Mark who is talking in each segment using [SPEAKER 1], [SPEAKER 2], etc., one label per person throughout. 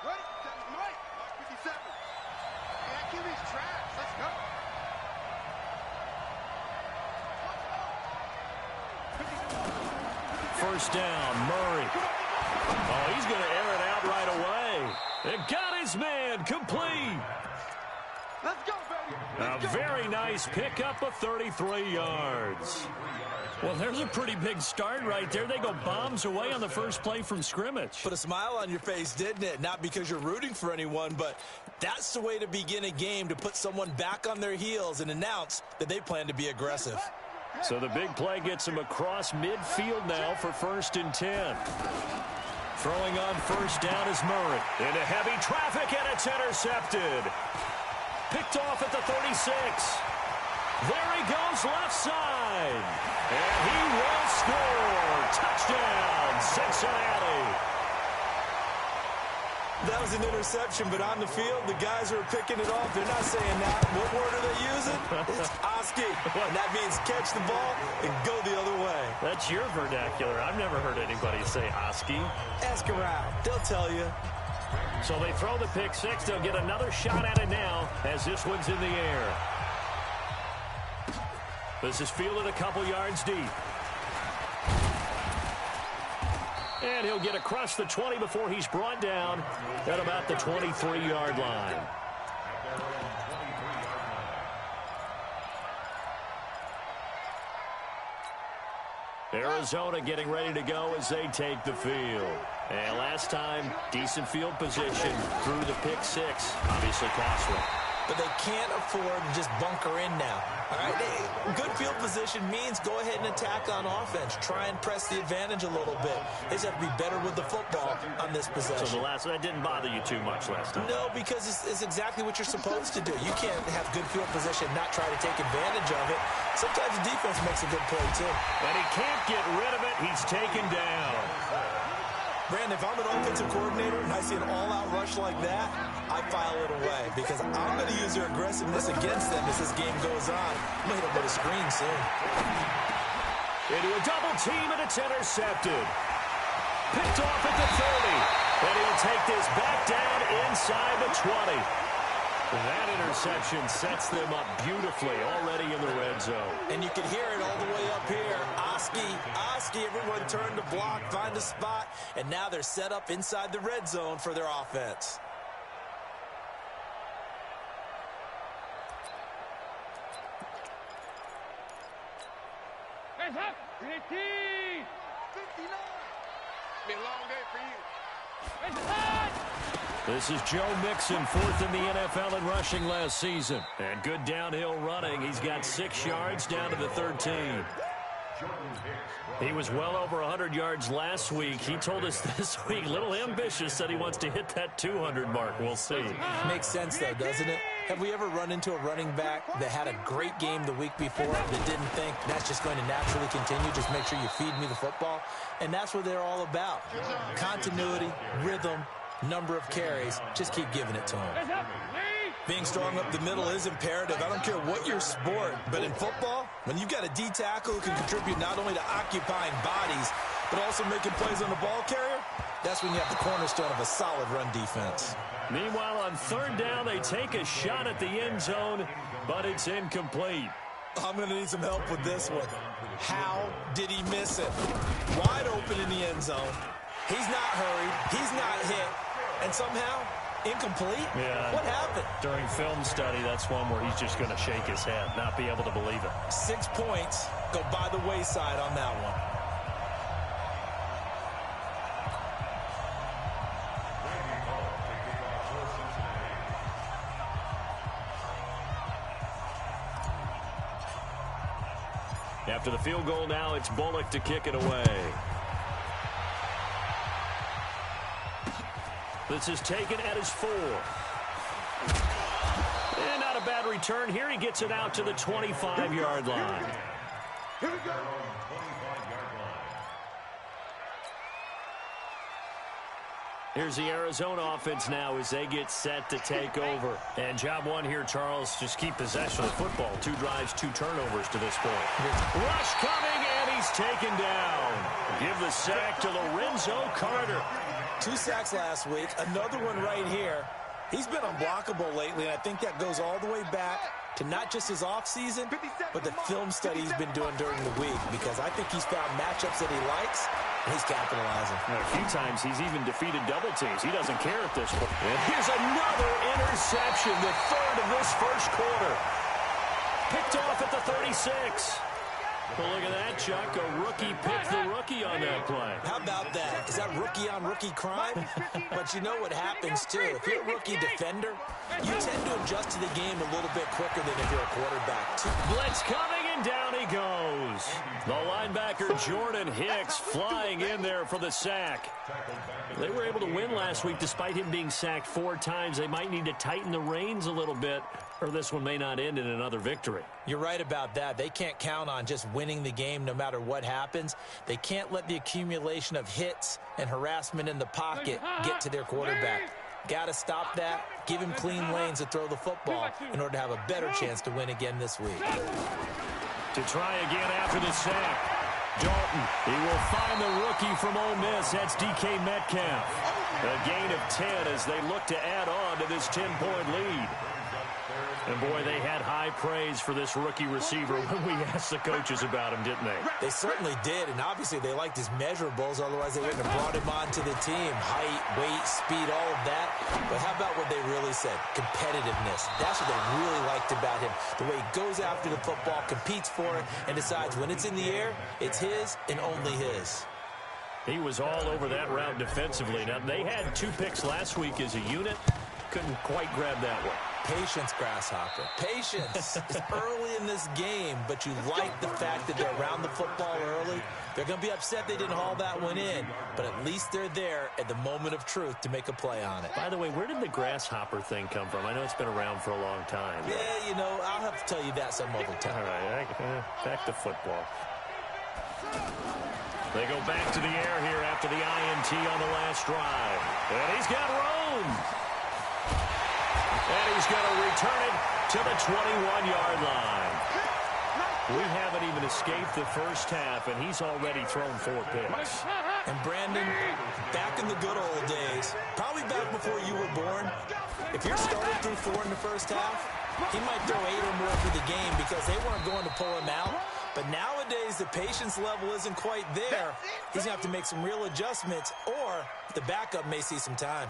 [SPEAKER 1] Ready? Mike. Mark 57. Hey, that QB's trash. Let's go.
[SPEAKER 2] First down, Murray. Oh, he's going to air it out right away. It got his man complete.
[SPEAKER 1] Let's go, baby.
[SPEAKER 2] A very nice pickup of 33 yards.
[SPEAKER 3] Well, there's a pretty big start right there. They go bombs away on the first play from scrimmage.
[SPEAKER 4] Put a smile on your face, didn't it? Not because you're rooting for anyone, but that's the way to begin a game, to put someone back on their heels and announce that they plan to be aggressive.
[SPEAKER 2] So the big play gets him across midfield now for 1st and 10. Throwing on first down is Murray. Into heavy traffic, and it's intercepted. Picked off at the 36. There he goes left side. And he will score. Touchdown, Cincinnati.
[SPEAKER 4] That was an interception, but on the field, the guys who are picking it off, they're not saying that. What word are they using? It's Oski. And that means catch the ball and go the other way.
[SPEAKER 2] That's your vernacular. I've never heard anybody say Oski.
[SPEAKER 4] Ask around. They'll tell you.
[SPEAKER 2] So they throw the pick six. They'll get another shot at it now as this one's in the air. This is fielded a couple yards deep. And he'll get across the 20 before he's brought down at about the 23-yard line. Arizona getting ready to go as they take the field. And last time, decent field position through the pick six. Obviously costly.
[SPEAKER 4] But they can't afford to just bunker in now. All right, good field position means go ahead and attack on offense. Try and press the advantage a little bit. They just have to be better with the football on this possession.
[SPEAKER 2] So that didn't bother you too much last time?
[SPEAKER 4] No, because it's exactly what you're supposed to do. You can't have good field position and not try to take advantage of it. Sometimes the defense makes a good play, too.
[SPEAKER 2] And he can't get rid of it. He's taken down.
[SPEAKER 4] Brandon, if I'm an offensive coordinator and I see an all-out rush like that, I file it away because I'm going to use their aggressiveness against them as this game goes on. I'm going to hit them with a screen soon.
[SPEAKER 2] Into a double team, and it's intercepted. Picked off at the 30. And he'll take this back down inside the 20. That interception sets them up beautifully already in the red zone.
[SPEAKER 4] And you can hear it all the way up here. Oski, everyone turned to block, find a spot, and now they're set up inside the red zone for their offense.
[SPEAKER 1] Hands up. 59. Be a long day for you.
[SPEAKER 2] This is Joe Mixon, 4th in the NFL in rushing last season. And good downhill running. He's got 6 yards down to the 13. He was well over 100 yards last week. He told us this week, little ambitious, said he wants to hit that 200 mark. We'll see.
[SPEAKER 4] Makes sense, though, doesn't it? Have we ever run into a running back that had a great game the week before that didn't think that's just going to naturally continue? Just make sure you feed me the football. And that's what they're all about. Continuity, rhythm, number of carries. Just keep giving it to him. Being strong up the middle is imperative. I don't care what your sport, but in football, when you've got a D tackle who can contribute not only to occupying bodies, but also making plays on the ball carrier, that's when you have the cornerstone of a solid run defense.
[SPEAKER 2] Meanwhile, on 3rd down, they take a shot at the end zone, but it's incomplete.
[SPEAKER 4] I'm going to need some help with this one. How did he miss it? Wide open in the end zone. He's not hurried. He's not hit. And somehow, incomplete?
[SPEAKER 2] Yeah.
[SPEAKER 4] What happened?
[SPEAKER 2] During film study, that's one where he's just going to shake his head, not be able to believe it.
[SPEAKER 4] 6 points go by the wayside on that one.
[SPEAKER 2] After the field goal now, it's Bullock to kick it away. This is taken at his 4. And not a bad return here. He gets it out to the 25-yard line.
[SPEAKER 1] Here we go.
[SPEAKER 2] Here's the Arizona offense now as they get set to take over. And job one here, Charles, just keep possession of the football. 2 drives, 2 turnovers to this point. Rush coming, and he's taken down. Give the sack to Lorenzo Carter.
[SPEAKER 4] 2 sacks last week, another one right here. He's been unblockable lately, and I think that goes all the way back to not just his offseason, but the film study he's been doing during the week, because I think he's found matchups that he likes, and he's capitalizing.
[SPEAKER 2] A few times he's even defeated double teams. He doesn't care at this point. And here's another interception, the third of this first quarter. Picked off at the 36. Well, look at that, Chuck. A rookie picked the rookie on that play.
[SPEAKER 4] How about that? Is that rookie-on-rookie crime? But you know what happens, too. If you're a rookie defender, you tend to adjust to the game a little bit quicker than if you're a quarterback.
[SPEAKER 2] Blitz coming, and down he goes. The linebacker, Jordan Hicks, flying in there for the sack. They were able to win last week despite him being sacked 4 times. They might need to tighten the reins a little bit, or this one may not end in another victory.
[SPEAKER 4] You're right about that. They can't count on just winning the game no matter what happens. They can't let the accumulation of hits and harassment in the pocket get to their quarterback. Got to stop that, give him clean lanes to throw the football in order to have a better chance to win again this week.
[SPEAKER 2] To try again after the sack. Dalton, he will find the rookie from Ole Miss. That's DK Metcalf. A gain of 10 as they look to add on to this 10-point lead. And, boy, they had high praise for this rookie receiver when we asked the coaches about him, didn't they?
[SPEAKER 4] They certainly did, and obviously they liked his measurables, otherwise they wouldn't have brought him onto the team. Height, weight, speed, all of that. But how about what they really said? Competitiveness. That's what they really liked about him. The way he goes after the football, competes for it, and decides when it's in the air, it's his and only his.
[SPEAKER 2] He was all over that route defensively. Now, they had 2 picks last week as a unit. Couldn't quite grab that one.
[SPEAKER 4] Patience, Grasshopper. Patience. It's early in this game, but you like the fact that they're around the football early. They're going to be upset they didn't haul that one in, but at least they're there at the moment of truth to make a play on it.
[SPEAKER 2] By the way, where did the grasshopper thing come from? I know it's been around for a long time.
[SPEAKER 4] Yeah, you know, I'll have to tell you that some other time.
[SPEAKER 2] All right, back to football. They go back to the air here after the INT on the last drive. And he's got room. And he's going to return it to the 21-yard line. We haven't even escaped the first half, and he's already thrown 4 picks.
[SPEAKER 4] And Brandon, back in the good old days, probably back before you were born, if you're starting through 4 in the first half, he might throw 8 or more for the game because they weren't going to pull him out. But nowadays, the patience level isn't quite there. He's going to have to make some real adjustments, or the backup may see some time.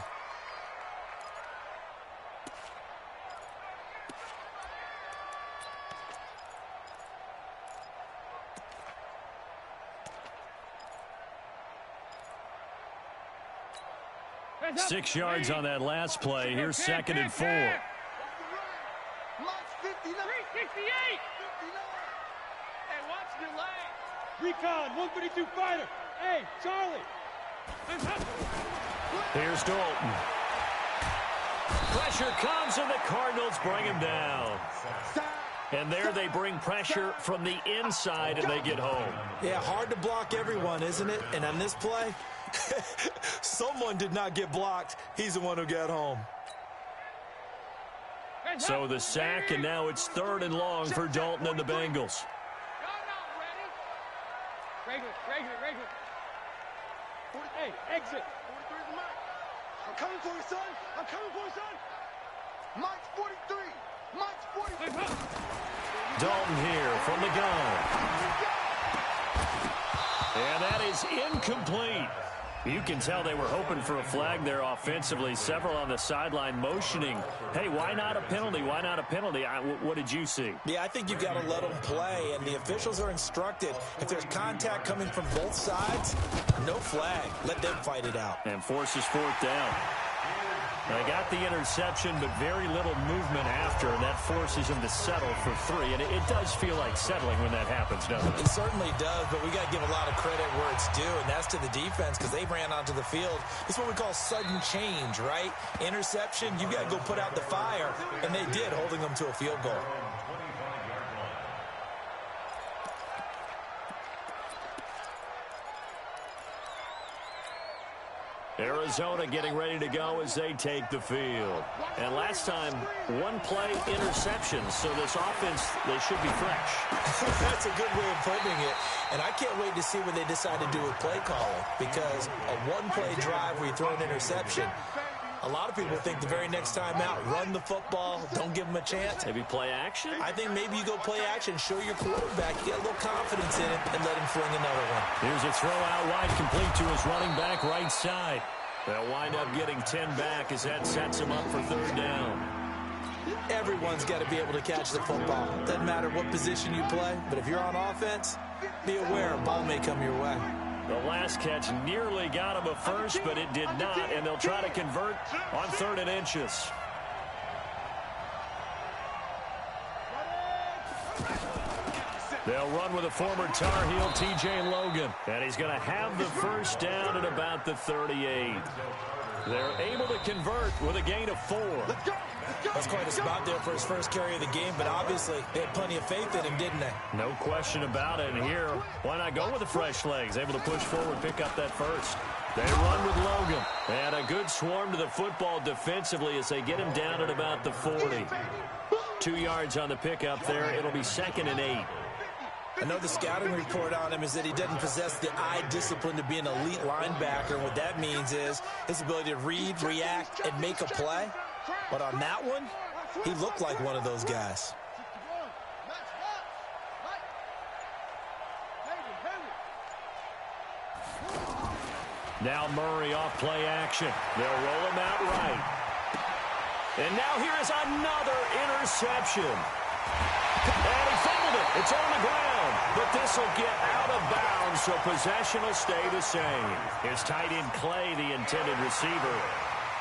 [SPEAKER 2] Six yards on that last play. Here's 2nd and 4.
[SPEAKER 1] March 59.
[SPEAKER 5] 368. Hey, watch your lane. Recon, 132 fighter. Hey, Charlie.
[SPEAKER 2] Here's Dalton. Pressure comes, and the Cardinals bring him down. And there they bring pressure from the inside, and they get home.
[SPEAKER 4] Yeah, hard to block everyone, isn't it? And on this play, someone did not get blocked. He's the one who got home.
[SPEAKER 2] So the sack, and now it's 3rd and long for Dalton and the Bengals.
[SPEAKER 5] Regular. Hey, exit.
[SPEAKER 1] 43 is Mike. I'm coming for you, son. I'm coming for you, son. Mike's 43. Mike's 43.
[SPEAKER 2] Dalton here from the gun. And that is incomplete. You can tell they were hoping for a flag there offensively. Several on the sideline motioning, hey, why not a penalty? Why not a penalty? What did you see?
[SPEAKER 4] Yeah, I think you've got to let them play, and the officials are instructed. If there's contact coming from both sides, no flag. Let them fight it out.
[SPEAKER 2] And forces 4th down. They got the interception, but very little movement after, and that forces him to settle for 3. And it does feel like settling when that happens, doesn't it?
[SPEAKER 4] It certainly does, but we got to give a lot of credit where it's due, and that's to the defense because they ran onto the field. It's what we call sudden change, right? Interception, you got to go put out the fire, and they did, holding them to a field goal.
[SPEAKER 2] Arizona getting ready to go as they take the field. And last time, one play interception, so this offense, they should be fresh.
[SPEAKER 4] That's a good way of putting it. And I can't wait to see what they decide to do with play calling, because a one-play drive where you throw an interception, a lot of people think the very next time out, run the football, don't give them a chance.
[SPEAKER 2] Maybe play action?
[SPEAKER 4] I think maybe you go play action, show your quarterback, get a little confidence in it, and let him fling another one.
[SPEAKER 2] Here's a throw out wide, complete to his running back right side. They'll wind up getting 10 back as that sets him up for third down.
[SPEAKER 4] Everyone's got to be able to catch the football. Doesn't matter what position you play, but if you're on offense, be aware a ball may come your way.
[SPEAKER 2] The last catch nearly got him a first, but it did not, and they'll try to convert on 3rd and inches. They'll run with a former Tar Heel, T.J. Logan, and he's going to have the first down at about the 38. They're able to convert with a gain of 4.
[SPEAKER 4] That's quite a spot there for his first carry of the game, but obviously they had plenty of faith in him, didn't they?
[SPEAKER 2] No question about it. And here, why not go with the fresh legs? Able to push forward, pick up that first. They run with Logan. And a good swarm to the football defensively as they get him down at about the 40. 2 yards on the pickup there. It'll be 2nd and 8.
[SPEAKER 4] I know the scouting report on him is that he doesn't possess the eye discipline to be an elite linebacker. And what that means is his ability to read, react, and make a play. But on that one, he looked like one of those guys.
[SPEAKER 2] Now Murray off play action. They'll roll him out right. And now here is another interception. And he fumbled it. It's on the ground. But this will get out of bounds, so possession will stay the same. It's tight end Clay, the intended receiver.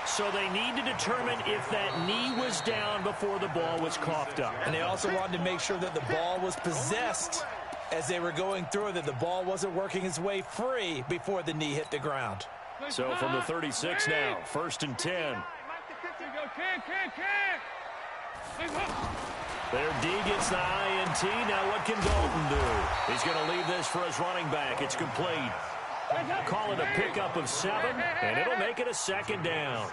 [SPEAKER 2] So they need to determine if that knee was down before the ball was coughed up.
[SPEAKER 4] And they also wanted to make sure that the ball was possessed as they were going through it, that the ball wasn't working its way free before the knee hit the ground.
[SPEAKER 2] So from the 36 now, 1st and 10. Their D gets the INT. Now what can Dalton do? He's going to leave this for his running back. It's complete. Call it a pickup of 7, and it'll make it a 2nd down.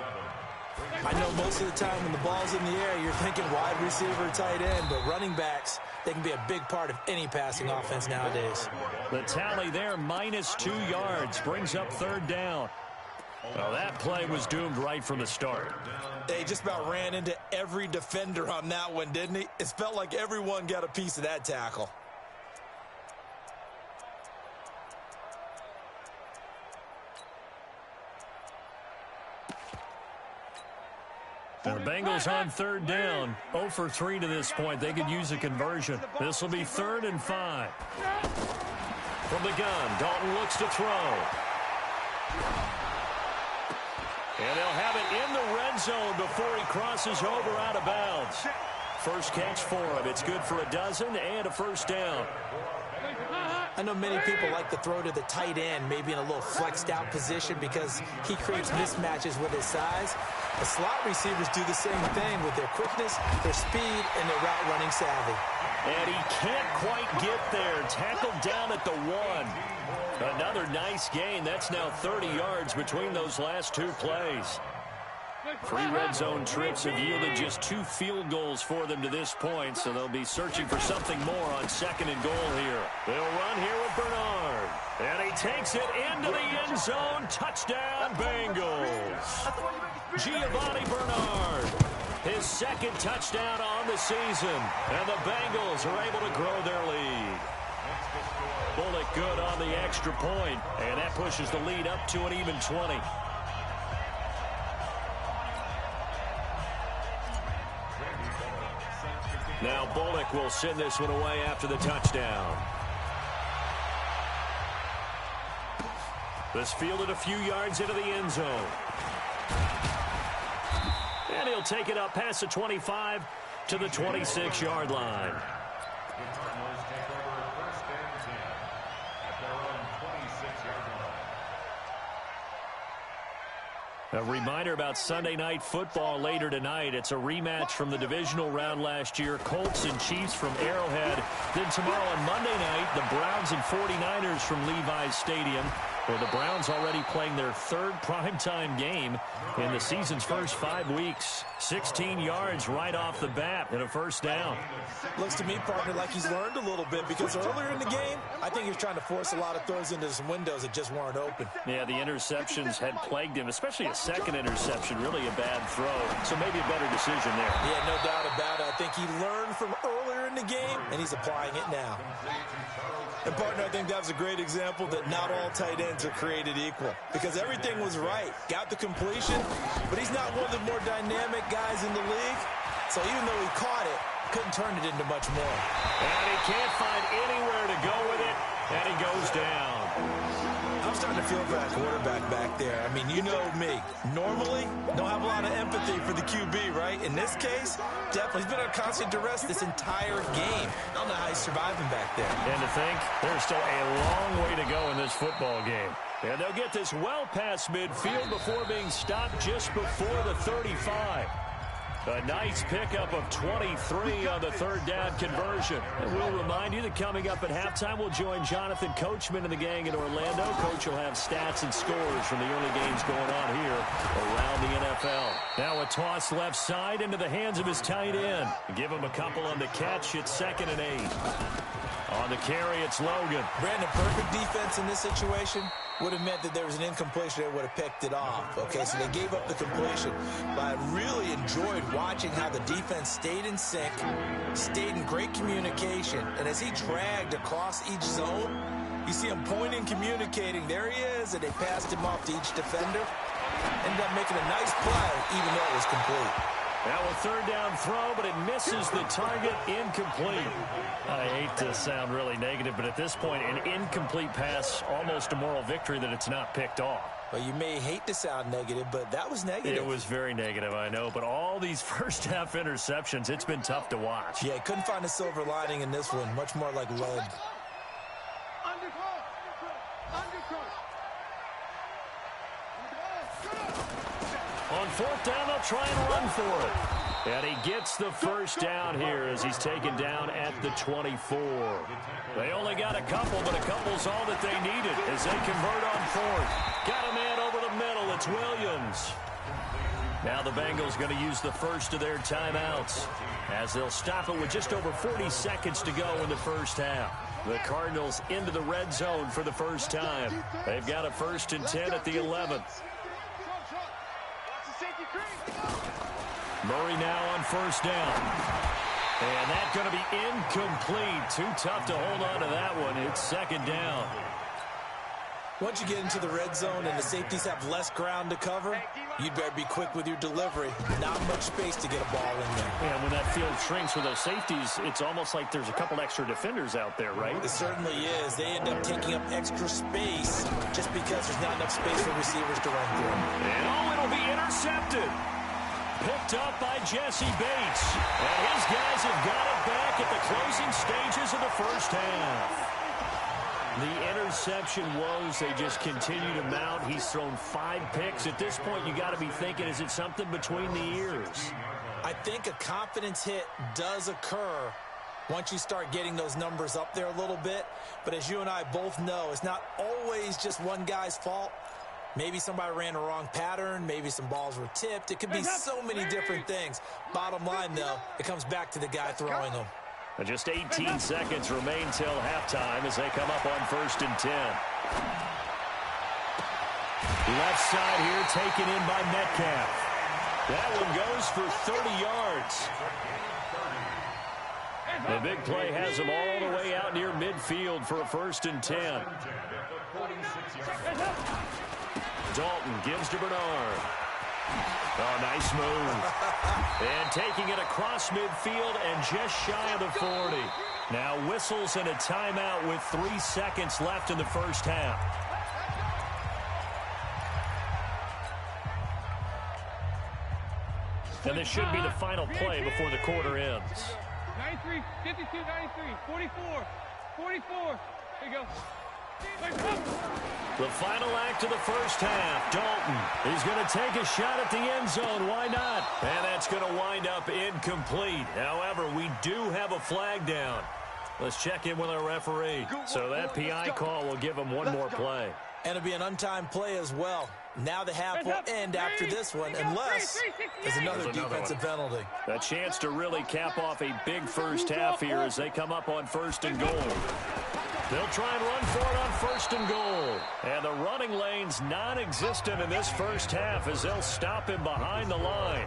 [SPEAKER 4] I know most of the time when the ball's in the air, you're thinking wide receiver, tight end, but running backs, they can be a big part of any passing offense nowadays.
[SPEAKER 2] The tally there, -2 yards, brings up 3rd down. Well, that play was doomed right from the start.
[SPEAKER 4] They just about ran into every defender on that one, didn't he? It felt like everyone got a piece of that tackle.
[SPEAKER 2] The Bengals on 3rd down. 0 for 3 to this point. They could use a conversion. This will be 3rd and 5. From the gun, Dalton looks to throw. And they'll have it in the red zone before he crosses over out of bounds. First catch for him. It's good for a dozen and a first down.
[SPEAKER 4] I know many people like to throw to the tight end, maybe in a little flexed out position because he creates mismatches with his size. The slot receivers do the same thing with their quickness, their speed, and their route running savvy.
[SPEAKER 2] And he can't quite get there. Tackled down at the 1. Another nice gain. That's now 30 yards between those last 2 plays. 3 red zone trips have yielded just 2 field goals for them to this point, so they'll be searching for something more on 2nd and goal here. They'll run here with Bernard. And he takes it into the end zone. Touchdown, Bengals. Giovanni Bernard. His 2nd touchdown on the season. And the Bengals are able to grow their lead. Bullock good on the extra point, and that pushes the lead up to an even 20. Now Bullock will send this one away after the touchdown. This fielded a few yards into the end zone. And he'll take it up past the 25 to the 26-yard line. A reminder about Sunday Night Football later tonight. It's a rematch from the divisional round last year. Colts and Chiefs from Arrowhead. Then tomorrow on Monday night, the Browns and 49ers from Levi's Stadium. Well, the Browns already playing their third primetime game in the season's first 5 weeks. 16 yards right off the bat and a first down.
[SPEAKER 4] Looks to me, partner, like he's learned a little bit because earlier in the game, I think he was trying to force a lot of throws into some windows that just weren't open.
[SPEAKER 2] Yeah, the interceptions had plagued him, especially a second interception, really a bad throw. So maybe a better decision there.
[SPEAKER 4] Yeah, no doubt about it. I think he learned from earlier in the game, and he's applying it now. And, partner, I think that was a great example that not all tight ends are created equal because everything was right. Got the completion, but he's not one of the more dynamic guys in the league. So even though he caught it, couldn't turn it into much more.
[SPEAKER 2] And he can't find anywhere to go with it, and he goes down.
[SPEAKER 4] I'm starting to feel for that quarterback back there. I mean, you know me. Normally, don't have a lot of empathy for the QB, right? In this case, definitely. He's been under constant duress this entire game. I don't know how he's surviving back there.
[SPEAKER 2] And to think, there's still a long way to go in this football game. And they'll get this well past midfield before being stopped just before the 35. A nice pickup of 23 on the third down conversion. And we'll remind you that coming up at halftime, we'll join Jonathan Coachman and the gang in Orlando. Coach will have stats and scores from the early games going on here around the NFL. Now a toss left side into the hands of his tight end. Give him a couple on the catch. It's 2nd and 8. On the carry, it's Logan.
[SPEAKER 4] Brandon, perfect defense in this situation would have meant that there was an incompletion. They would have picked it off. Okay, so they gave up the completion. But I really enjoyed watching how the defense stayed in sync, stayed in great communication. And as he dragged across each zone, you see him pointing, communicating. There he is, and they passed him off to each defender. Ended up making a nice play, even though it was complete.
[SPEAKER 2] Now a third down throw, but it misses the target, incomplete. I hate to sound really negative, but at this point, an incomplete pass, almost a moral victory that it's not picked off.
[SPEAKER 4] Well, you may hate to sound negative, but that was negative.
[SPEAKER 2] It was very negative, I know, but all these first-half interceptions, it's been tough to watch.
[SPEAKER 4] Yeah, couldn't find a silver lining in this one, much more like lead.
[SPEAKER 2] On fourth down, they'll try and run for it. And he gets the first down here as he's taken down at the 24. They only got a couple, but a couple's all that they needed as they convert on fourth. Got a man over the middle. It's Williams. Now the Bengals going to use the first of their timeouts as they'll stop it with just over 40 seconds to go in the first half. The Cardinals into the red zone for the first time. They've got a 1st and 10 at the 11th. Murray now on first down. And that's going to be incomplete. Too tough to hold on to that one. It's 2nd down.
[SPEAKER 4] Once you get into the red zone and the safeties have less ground to cover, you'd better be quick with your delivery. Not much space to get a ball in there.
[SPEAKER 2] And when that field shrinks with those safeties, it's almost like there's a couple extra defenders out there, right?
[SPEAKER 4] It certainly is. They end up taking up extra space just because there's not enough space for receivers to run through.
[SPEAKER 2] And it'll be intercepted. Picked up by Jesse Bates. And his guys have got it back at the closing stages of the first half. The interception woes, they just continue to mount. He's thrown 5 picks. At this point, you got to be thinking, is it something between the ears?
[SPEAKER 4] I think a confidence hit does occur once you start getting those numbers up there a little bit. But as you and I both know, it's not always just one guy's fault. Maybe somebody ran a wrong pattern. Maybe some balls were tipped. It could be so many different things. Bottom line, though, it comes back to the guy throwing them.
[SPEAKER 2] Just 18 seconds remain till halftime as they come up on 1st and 10. Left side here taken in by Metcalf. That one goes for 30 yards. The big play has him all the way out near midfield for a 1st and 10. Dalton gives to Bernard. Oh, nice move. And taking it across midfield and just shy of the 40. Now whistles and a timeout with 3 seconds left in the first half. And this should be the final play before the quarter ends.
[SPEAKER 5] 93, 52, 93, 44, 44. Here you go.
[SPEAKER 2] The final act of the first half. Dalton is going to take a shot at the end zone. Why not? And that's going to wind up incomplete. However, we do have a flag down. Let's check in with our referee. So that PI call will give him one more play.
[SPEAKER 4] And it'll be an untimed play as well. Now the half will end after this one, unless there's another defensive penalty.
[SPEAKER 2] A chance to really cap off a big first half here as they come up on 1st and goal. They'll try and run for it on 1st and goal. And the running lane's non-existent in this first half as they'll stop him behind the line.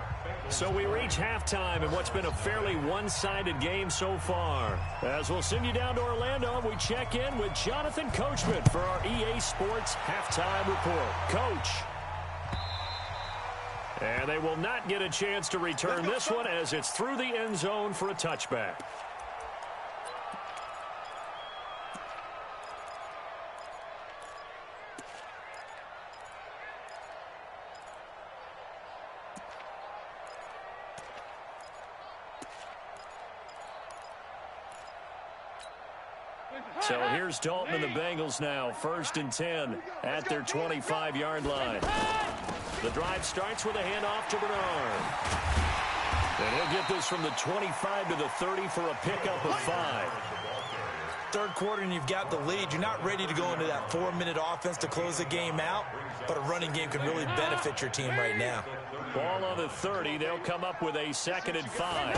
[SPEAKER 2] So we reach halftime in what's been a fairly one-sided game so far. As we'll send you down to Orlando, we check in with Jonathan Coachman for our EA Sports Halftime Report. Coach. And they will not get a chance to return this one as it's through the end zone for a touchback. So here's Dalton and the Bengals now, 1st and 10 at their 25-yard line. The drive starts with a handoff to Bernard. And he'll get this from the 25 to the 30 for a pickup of 5.
[SPEAKER 4] Third quarter and you've got the lead. You're not ready to go into that 4-minute offense to close the game out, but a running game can really benefit your team right now.
[SPEAKER 2] Ball on the 30. They'll come up with a 2nd and 5.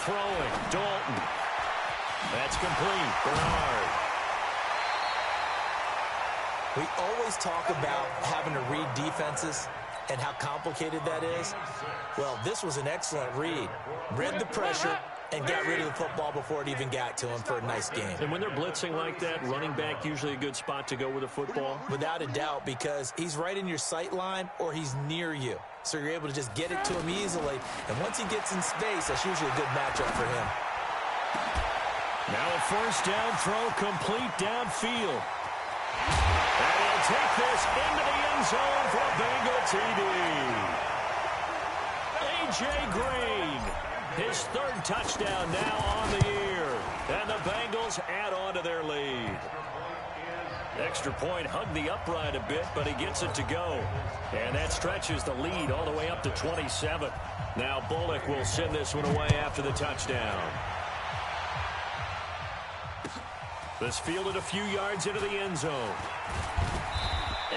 [SPEAKER 2] Throwing, Dalton. That's complete. Bernard.
[SPEAKER 4] We always talk about having to read defenses and how complicated that is. Well, this was an excellent read. Read the pressure and got rid of the football before it even got to him for a nice game.
[SPEAKER 2] And when they're blitzing like that, running back usually a good spot to go with a football?
[SPEAKER 4] Without a doubt, because he's right in your sight line or he's near you. So you're able to just get it to him easily. And once he gets in space, that's usually a good matchup for him.
[SPEAKER 2] Now a 1st down throw complete downfield. And he'll take this into the end zone for a Bengal TD. A.J. Green, his 3rd touchdown now on the year. And the Bengals add on to their lead. Extra point hugged the upright a bit, but he gets it to go. And that stretches the lead all the way up to 27. Now Bullock will send this one away after the touchdown. This fielded a few yards into the end zone.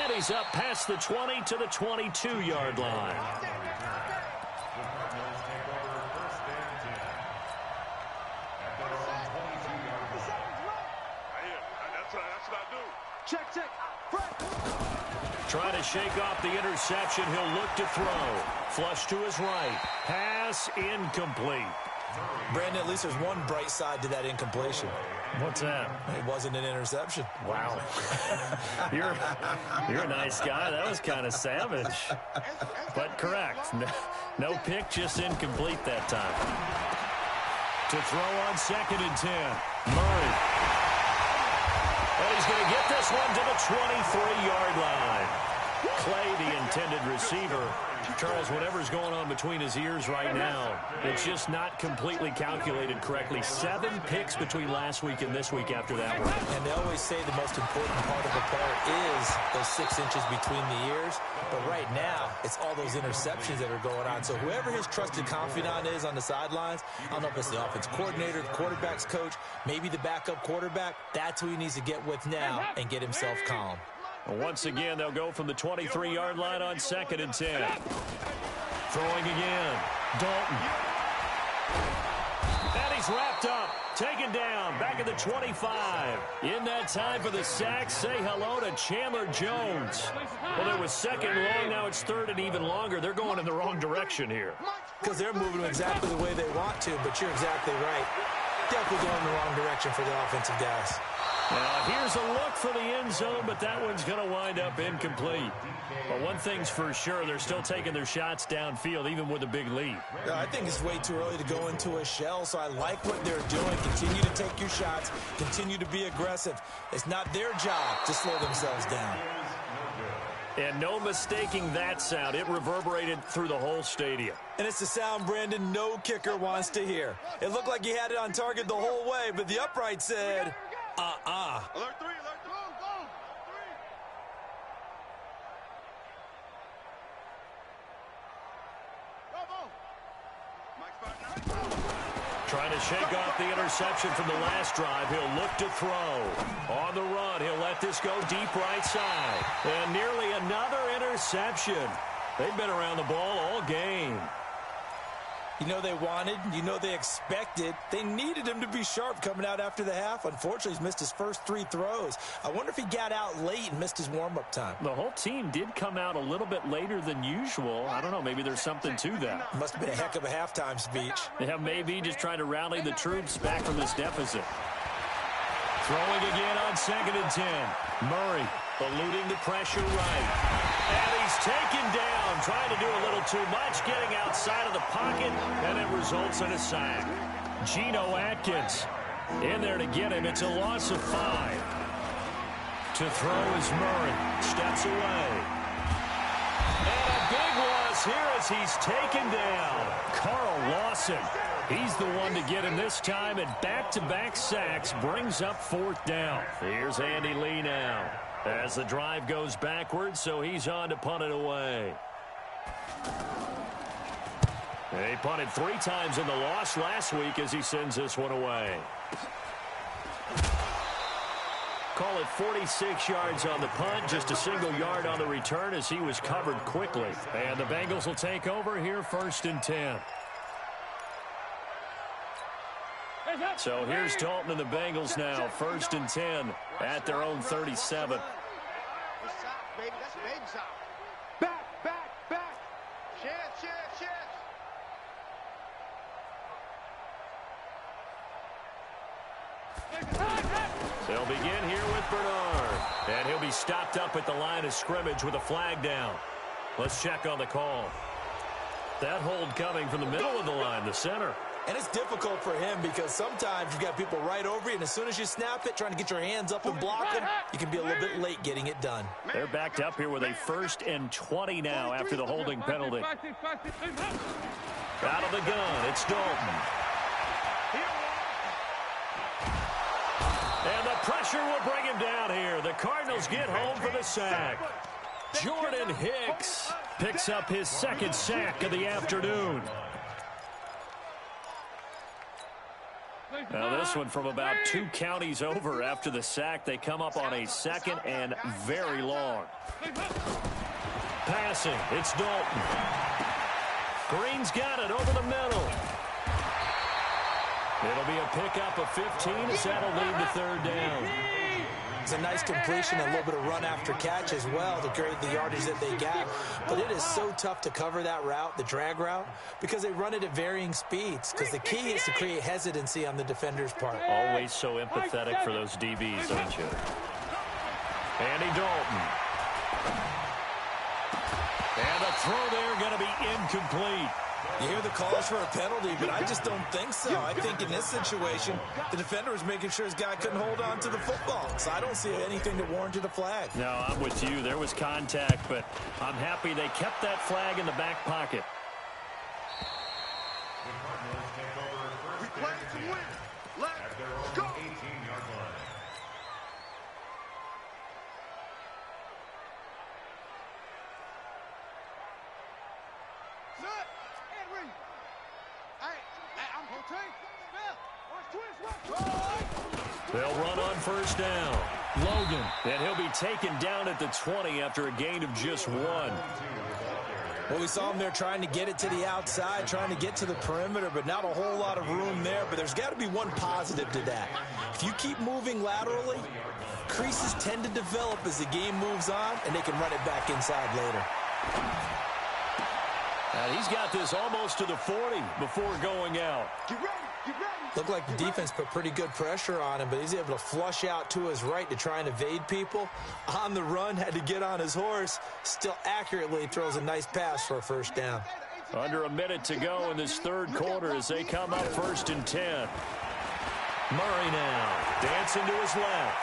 [SPEAKER 2] And he's up past the 20 to the 22-yard line. Trying to shake off the interception. He'll look to throw. Flush to his right. Pass incomplete.
[SPEAKER 4] Brandon, at least there's one bright side to that incompletion.
[SPEAKER 2] What's that?
[SPEAKER 4] It wasn't an interception.
[SPEAKER 2] Wow. You're a nice guy. That was kind of savage. But correct. No pick, just incomplete that time. To throw on 2nd and 10. Murray. And he's going to get this one to the 23-yard line. Clay, the intended receiver. Charles, whatever's going on between his ears right now, it's just not completely calculated correctly. 7 picks between last week and this week after that one.
[SPEAKER 4] And they always say the most important part of a player is those 6 inches between the ears. But right now, it's all those interceptions that are going on. So whoever his trusted confidant is on the sidelines, I don't know if it's the offense coordinator, the quarterback's coach, maybe the backup quarterback, that's who he needs to get with now and get himself calm.
[SPEAKER 2] Once again, they'll go from the 23-yard line on 2nd and 10. Throwing again. Dalton. And he's wrapped up. Taken down. Back at the 25. In that time for the sack, say hello to Chandler Jones. Well, there was 2nd long. Now it's 3rd and even longer. They're going in the wrong direction here.
[SPEAKER 4] Because they're moving exactly the way they want to, but you're exactly right. Definitely going in the wrong direction for the offensive guys.
[SPEAKER 2] Now, here's a look for the end zone, but that one's going to wind up incomplete. But one thing's for sure, they're still taking their shots downfield, even with a big lead.
[SPEAKER 4] Yeah, I think it's way too early to go into a shell, so I like what they're doing. Continue to take your shots. Continue to be aggressive. It's not their job to slow themselves down.
[SPEAKER 2] And no mistaking that sound. It reverberated through the whole stadium.
[SPEAKER 4] And it's the sound Brandon no kicker wants to hear. It looked like he had it on target the whole way, but the upright said...
[SPEAKER 1] Alert 3, alert 3. Go. Mike's partner.
[SPEAKER 2] Trying to shake off the interception from the last drive. He'll look to throw. On the run, he'll let this go deep right side. And nearly another interception. They've been around the ball all game.
[SPEAKER 4] You know they wanted, you know they expected. They needed him to be sharp coming out after the half. Unfortunately, he's missed his first 3 throws. I wonder if he got out late and missed his warm-up time.
[SPEAKER 3] The whole team did come out a little bit later than usual. I don't know, maybe there's something to that.
[SPEAKER 4] Must have been a heck of a halftime speech.
[SPEAKER 3] Yeah, maybe just trying to rally the troops back from this deficit.
[SPEAKER 2] Throwing again on 2nd and 10. Murray eluding the pressure right. And he's taken down, trying to do a little too much, getting outside of the pocket, and it results in a sack. Geno Atkins in there to get him. It's a loss of 5. To throw is Murray. Steps away. And a big loss here as he's taken down. Carl Lawson. He's the one to get him this time, and back-to-back sacks brings up 4th down. Here's Andy Lee now as the drive goes backwards, so he's on to punt it away. He punted 3 times in the loss last week as he sends this one away. Call it 46 yards on the punt, just a single yard on the return as he was covered quickly. And the Bengals will take over here 1st and 10. So here's Dalton and the Bengals now, 1st and 10 at their own 37.
[SPEAKER 1] That's baby side. Back, back, back. Chance.
[SPEAKER 2] They'll begin here with Bernard. And he'll be stopped up at the line of scrimmage with a flag down. Let's check on the call. That hold coming from the middle of the line, the center.
[SPEAKER 4] And it's difficult for him because sometimes you've got people right over you, and as soon as you snap it, trying to get your hands up and block him, you can be a little bit late getting it done.
[SPEAKER 2] They're backed up here with a 1st and 20 now after the holding penalty. Out of the gun, it's Dalton. And the pressure will bring him down here. The Cardinals get home for the sack. Jordan Hicks picks up his 2nd sack of the afternoon. Now this one from about 2 counties over after the sack. They come up on a 2nd and very long. Passing, it's Dalton. Green's got it over the middle. It'll be a pickup of 15 as that'll lead to 3rd down.
[SPEAKER 4] It's a nice completion, a little bit of run after catch as well to create the yardage that they got. But it is so tough to cover that route, the drag route, because they run it at varying speeds. Because the key is to create hesitancy on the defender's part.
[SPEAKER 2] Always so empathetic for those DBs, aren't you? Andy Dalton. And the throw there going to be incomplete.
[SPEAKER 4] You hear the calls for a penalty, but I just don't think so. I think in this situation, the defender was making sure his guy couldn't hold on to the football. So I don't see anything that warranted a flag.
[SPEAKER 2] No, I'm with you. There was contact, but I'm happy they kept that flag in the back pocket.
[SPEAKER 1] We play to win. Let's go.
[SPEAKER 2] They'll run on 1st down. Logan, and he'll be taken down at the 20 after a gain of just 1.
[SPEAKER 4] Well, we saw him there trying to get it to the outside, trying to get to the perimeter, but not a whole lot of room there. But there's got to be one positive to that. If you keep moving laterally, creases tend to develop as the game moves on, and they can run it back inside later.
[SPEAKER 2] And he's got this almost to the 40 before going out.
[SPEAKER 1] Get ready, get ready.
[SPEAKER 4] Looked like the defense put pretty good pressure on him, but he's able to flush out to his right to try and evade people. On the run, had to get on his horse. Still accurately throws a nice pass for a 1st down.
[SPEAKER 2] Under a minute to go in this 3rd quarter as they come up 1st and 10. Murray now dancing to his left.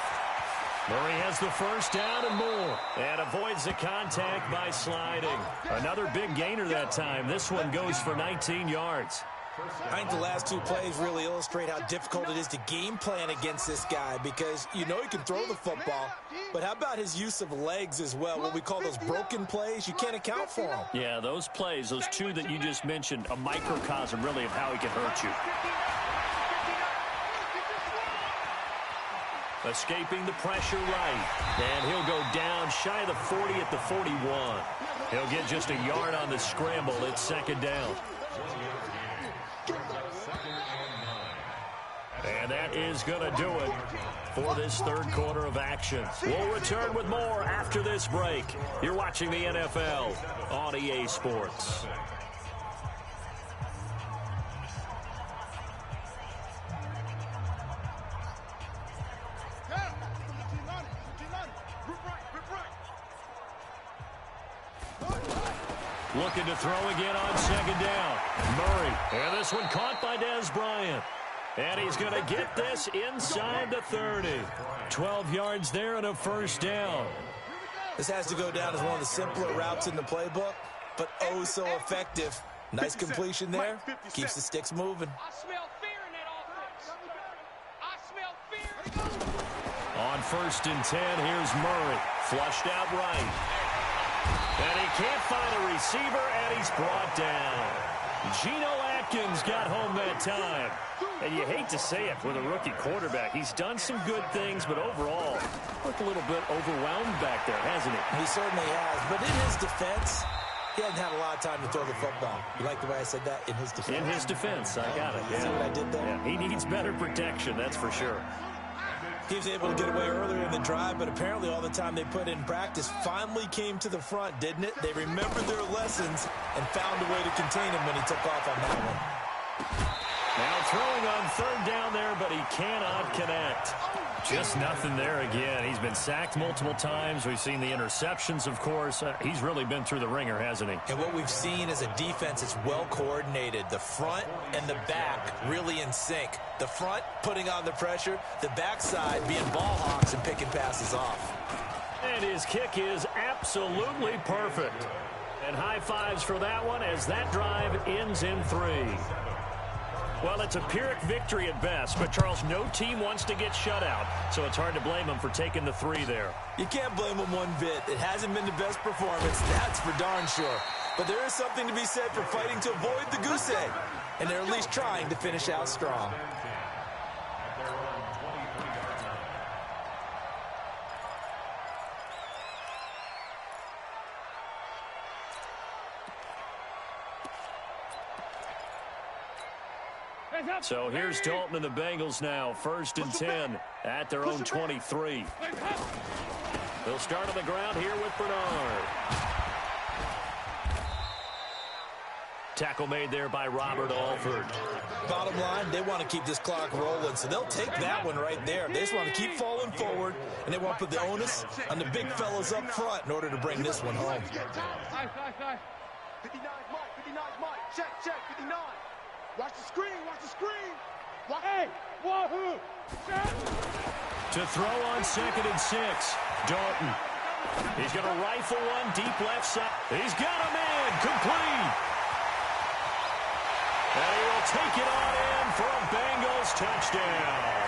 [SPEAKER 2] Murray has the 1st down and more, and avoids the contact by sliding. Another big gainer that time. This one goes for 19 yards.
[SPEAKER 4] I think the last two plays really illustrate how difficult it is to game plan against this guy because you know he can throw the football, but how about his use of legs as well? What we call those broken plays, you can't account for them.
[SPEAKER 3] Yeah, those plays, those two that you just mentioned, a microcosm really of how he can hurt you. Escaping the pressure right, and he'll go down shy of the 40 at the 41. He'll get just a yard on the scramble. It's second down. And that is going to do it for this third quarter of action. We'll return with more after this break. You're watching the NFL on EA Sports. Looking to throw again on second down. Murray. And this one caught by Dez Bryant. And he's going to get this inside the 30. 12 yards there and a first down.
[SPEAKER 4] This has to go down as one of the simpler routes in the playbook, but oh so effective. Nice completion there. Keeps the sticks moving.
[SPEAKER 5] I smell fear in that offense. I smell fear.
[SPEAKER 2] On first and 10, here's Murray. Flushed out right. And he can't find a receiver, and he's brought down. Geno Atkins got home that time. And you hate to say it with a rookie quarterback. He's done some good things, but overall, looked a little bit overwhelmed back there, hasn't he?
[SPEAKER 4] He certainly has. But in his defense, he hasn't had a lot of time to throw the football. You like the way I said that? In his defense.
[SPEAKER 2] In his defense, I got it. Yeah.
[SPEAKER 4] See what I did there?
[SPEAKER 2] Yeah, he needs better protection, that's for sure.
[SPEAKER 4] He was able to get away earlier in the drive, but apparently all the time they put in practice finally came to the front, didn't it? They remembered their lessons and found a way to contain him when he took off on that one.
[SPEAKER 2] Now throwing on third down there, but he cannot connect. Just nothing there again. He's been sacked multiple times. We've seen the interceptions, of course. He's really been through the ringer, hasn't he?
[SPEAKER 4] And what we've seen is a defense that's well coordinated. The front and the back really in sync. The front putting on the pressure, the backside being ball hawks and picking passes off.
[SPEAKER 2] And his kick is absolutely perfect. And high fives for that one as that drive ends in 3. Well, it's a Pyrrhic victory at best, but, Charles, no team wants to get shut out, so it's hard to blame them for taking the 3 there.
[SPEAKER 4] You can't blame them one bit. It hasn't been the best performance, that's for darn sure. But there is something to be said for fighting to avoid the goose egg, and they're at least trying to finish out strong.
[SPEAKER 2] So here's Dalton and the Bengals now, first and 10 at their own 23. They'll start on the ground here with Bernard. Tackle made there by Robert Alford.
[SPEAKER 4] Bottom line, they want to keep this clock rolling, so they'll take that one right there. They just want to keep falling forward, and they want to put the onus on the big fellas up front in order to bring this one home.
[SPEAKER 1] 59 Mike, check, 59. Watch the screen, Hey, wahoo!
[SPEAKER 2] To throw on second and 6, Dalton. He's going to rifle one deep left side. He's got him in, complete. And he will take it on in for a Bengals touchdown.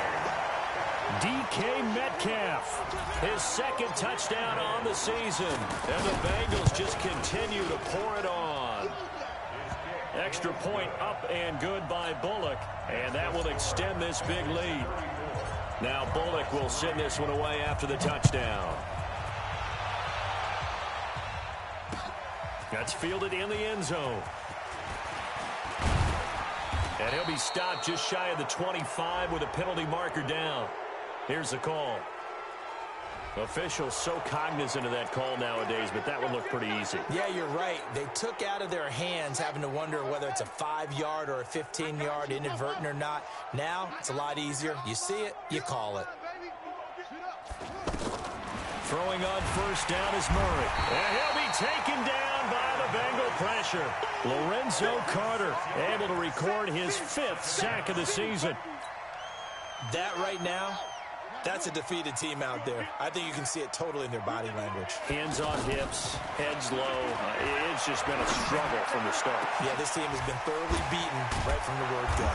[SPEAKER 2] DK Metcalf, his second touchdown on the season. And the Bengals just continue to pour it on. Extra point up and good by Bullock, and that will extend this big lead. Now Bullock will send this one away after the touchdown. That's fielded in the end zone. And he'll be stopped just shy of the 25 with a penalty marker down. Here's the call. Officials so cognizant of that call nowadays, but that one looked pretty easy.
[SPEAKER 4] Yeah, you're right. They took out of their hands having to wonder whether it's a 5-yard or a 15-yard inadvertent or not. Now, it's a lot easier. You see it, you call it.
[SPEAKER 2] Throwing on first down is Murray. And he'll be taken down by the Bengal pressure. Lorenzo Carter able to record his 5th sack of the season.
[SPEAKER 4] That right now That's a defeated team out there. I think you can see it totally in their body language.
[SPEAKER 2] Hands on hips, heads low. It's just been a struggle from the start.
[SPEAKER 4] Yeah, this team has been thoroughly beaten right from the word go.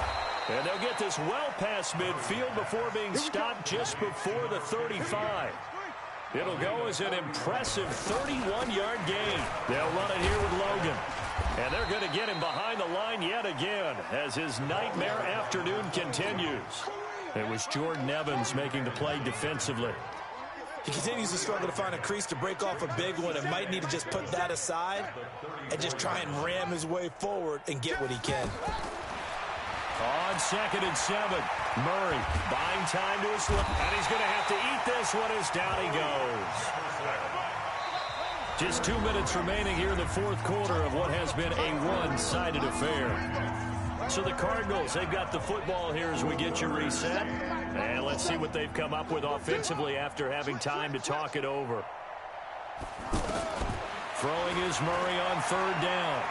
[SPEAKER 2] And they'll get this well past midfield before being stopped just before the 35. It'll go as an impressive 31-yard gain. They'll run it here with Logan. And they're going to get him behind the line yet again as his nightmare afternoon continues. It was Jordan Evans making the play defensively.
[SPEAKER 4] He continues to struggle to find a crease to break off a big one and might need to just put that aside and just try and ram his way forward and get what he can.
[SPEAKER 2] On 2nd and 7, Murray buying time to his left, and he's going to have to eat this one as down he goes. Just 2 minutes remaining here in the fourth quarter of what has been a one-sided affair. So the Cardinals, they've got the football here as we get you reset. And let's see what they've come up with offensively after having time to talk it over. Throwing is Murray on 3rd down.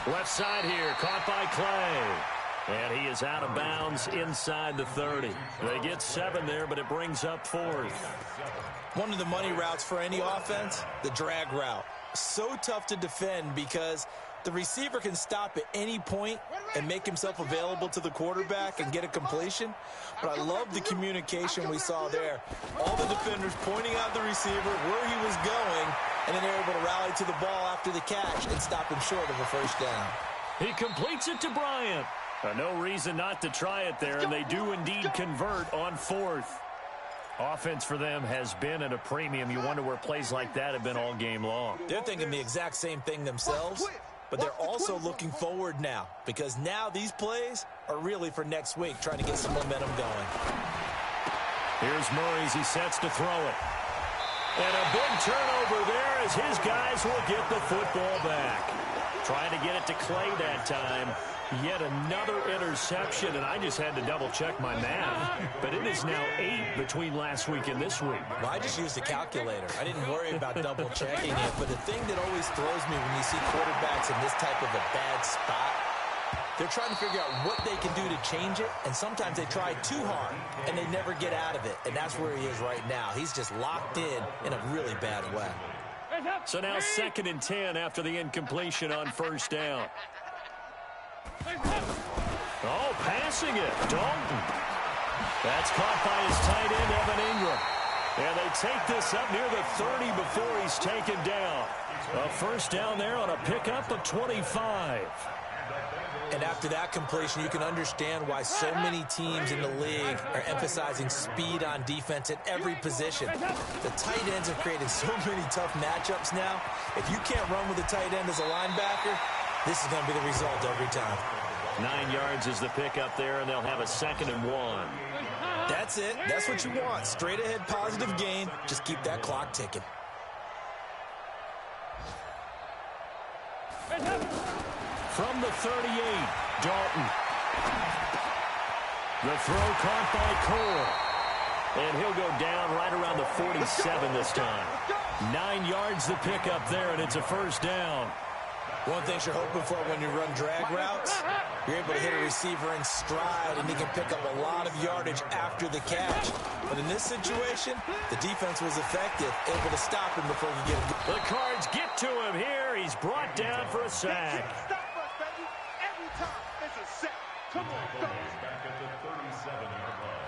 [SPEAKER 2] Left side here, caught by Clay. And he is out of bounds inside the 30. They get 7 there, but it brings up 4th.
[SPEAKER 4] One of the money routes for any offense, the drag route. So tough to defend because the receiver can stop at any point and make himself available to the quarterback and get a completion. But I love the communication we saw there. All the defenders pointing out the receiver, where he was going, and then they're able to rally to the ball after the catch and stop him short of a first down.
[SPEAKER 2] He completes it to Bryant. No reason not to try it there, and they do indeed convert on 4th. Offense for them has been at a premium. You wonder where plays like that have been all game long.
[SPEAKER 4] They're thinking the exact same thing themselves, but they're also looking forward now because now these plays are really for next week, trying to get some momentum going.
[SPEAKER 2] Here's Murray as he sets to throw it. And a big turnover there as his guys will get the football back. Trying to get it to Clay that time. Yet another interception, and I just had to double-check my math. But it is now 8 between last week and this week.
[SPEAKER 4] Well, I just used a calculator. I didn't worry about double-checking it. But the thing that always throws me when you see quarterbacks in this type of a bad spot, they're trying to figure out what they can do to change it, and sometimes they try too hard, and they never get out of it. And that's where he is right now. He's just locked in a really bad way.
[SPEAKER 2] So now 2nd and 10 after the incompletion on 1st down. Oh, passing it. Dalton. That's caught by his tight end, Evan Ingram. And they take this up near the 30 before he's taken down. A first down there on a pickup of 25.
[SPEAKER 4] And after that completion, you can understand why so many teams in the league are emphasizing speed on defense at every position. The tight ends have created so many tough matchups now. If you can't run with a tight end as a linebacker, this is going to be the result every time.
[SPEAKER 2] 9 yards is the pickup there, and they'll have a 2nd and 1.
[SPEAKER 4] That's it. That's what you want. Straight ahead positive gain. Just keep that clock ticking.
[SPEAKER 2] From the 38, Dalton. The throw caught by Cole. And he'll go down right around the 47 this time. 9 yards the pickup there, and it's a first down.
[SPEAKER 4] One thing you're hoping for when you run drag routes, you're able to hit a receiver in stride, and he can pick up a lot of yardage after the catch. But in this situation, the defense was effective, able to stop him before he get it.
[SPEAKER 2] The Cards get to him here. He's brought down for a sack.
[SPEAKER 1] Stop us, baby. Every time it's a sack. Come on, fellas.
[SPEAKER 3] Back at the 37-yard line.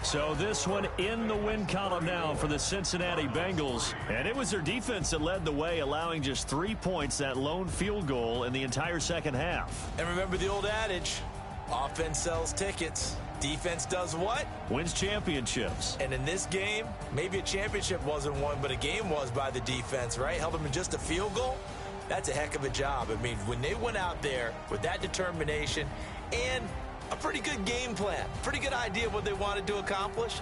[SPEAKER 2] So this one in the win column now for the Cincinnati Bengals. And it was their defense that led the way, allowing just 3 points, that lone field goal in the entire second half.
[SPEAKER 4] And remember the old adage, offense sells tickets. Defense does what?
[SPEAKER 2] Wins championships.
[SPEAKER 4] And in this game, maybe a championship wasn't won, but a game was by the defense, right? Held them in just a field goal. That's a heck of a job. I mean, when they went out there with that determination and a pretty good game plan, pretty good idea of what they wanted to accomplish,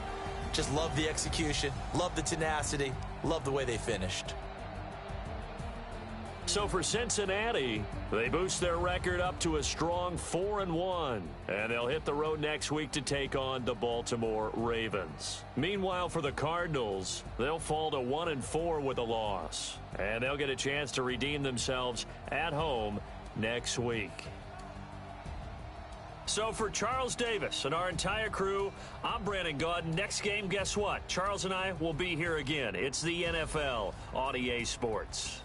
[SPEAKER 4] just love the execution, love the tenacity, love the way they finished.
[SPEAKER 2] So for Cincinnati, they boost their record up to a strong 4-1. And they'll hit the road next week to take on the Baltimore Ravens. Meanwhile, for the Cardinals, they'll fall to 1-4 with a loss. And they'll get a chance to redeem themselves at home next week. So for Charles Davis and our entire crew, I'm Brandon Gaudin. Next game, guess what? Charles and I will be here again. It's the NFL on EA Sports.